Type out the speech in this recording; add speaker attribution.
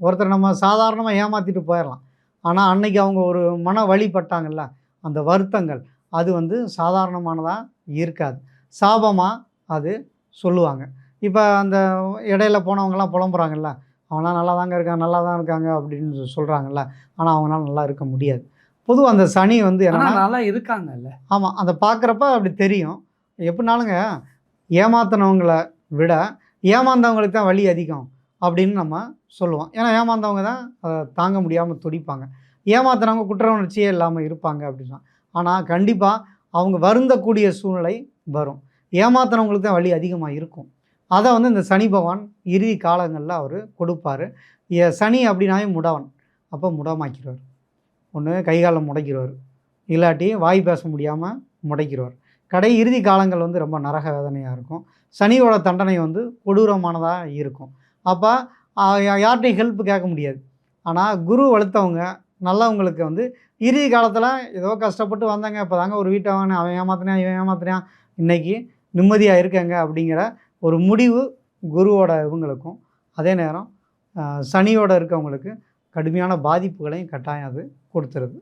Speaker 1: ஒருத்தர் நம்ம சாதாரணமாக ஏமாற்றிட்டு போயிடலாம். ஆனால் அன்னைக்கு அவங்க ஒரு மன வழிபட்டாங்கல்ல, அந்த வருத்தங்கள் அது வந்து சாதாரணமானதா இருக்காது. சாபமாக அது சொல்லுவாங்க. இப்போ அந்த இடையில போனவங்கலாம் புலம்புறாங்கல்ல, அவன்லாம் நல்லா தாங்க இருக்கான், நல்லா தான் இருக்காங்க அப்படின்னு சொல்கிறாங்கல்ல. ஆனால் அவங்களால நல்லா இருக்க முடியாது. பொதுவா அந்த சனி வந்து
Speaker 2: ஆனா
Speaker 1: என்னன்னா
Speaker 2: நல்லா இருக்காங்கல்ல.
Speaker 1: ஆமா. அத பார்க்குறப்ப அப்படி தெரியும். எப்படினாலுங்க ஏமாத்துனவங்கள விட ஏமாந்தவங்களுக்கு தான் வலி அதிகம் அப்படின்னு நம்ம சொல்லுவோம். ஏன்னா ஏமாந்தவங்க தான் தாங்க முடியாம துடிப்பாங்க. ஏமாத்துனவங்க குற்ற உணர்ச்சியே இல்லாம இருப்பாங்க அப்படின்னா. ஆனா கண்டிப்பா அவங்க வருந்தக்கூடிய சூழ்நிலை வரும். ஏமாத்துனவங்களுக்கு தான் வலி அதிகமா இருக்கும். அத வந்து இந்த சனி பகவான் இறுதி காலங்கள்ல அவரு கொடுப்பாரு. சனி அப்படின்னாவே முடவன். அப்ப முடமாக்கிருவாரு. ஒண்ணு கை கால முடக்கிருவாரு. இல்லாட்டி வாய் பேச முடியாம முடக்கிருவார். இறுதி காலங்கள் வந்து ரொம்ப நரக வேதனையா இருக்கும். சனியோட தண்டனை வந்து கொடூரமானதா இருக்கும். அப்ப யார்ட்டயும் ஹெல்ப் கேட்க முடியாது. ஆனா குரு வலுத்தவங்க, நல்லவங்களுக்கு வந்து இறுதி காலத்தில ஏதோ கஷ்டப்பட்டு வந்தேங்க, இப்பதாங்க ஒரு வீட்ட வாங்கினேன், அவன் ஏமாத்துனான், இவன் ஏமாத்துனான், இன்னைக்கு நிம்மதியா இருக்கேங்க அப்படிங்கிற ஒரு முடிவு குருவோட இவங்களுக்கும், அதே நேரம் சனியோட இருக்கவங்களுக்கு கடுமையான பாதிப்புகளையும் கட்டாயம் அது கொடுத்துருது.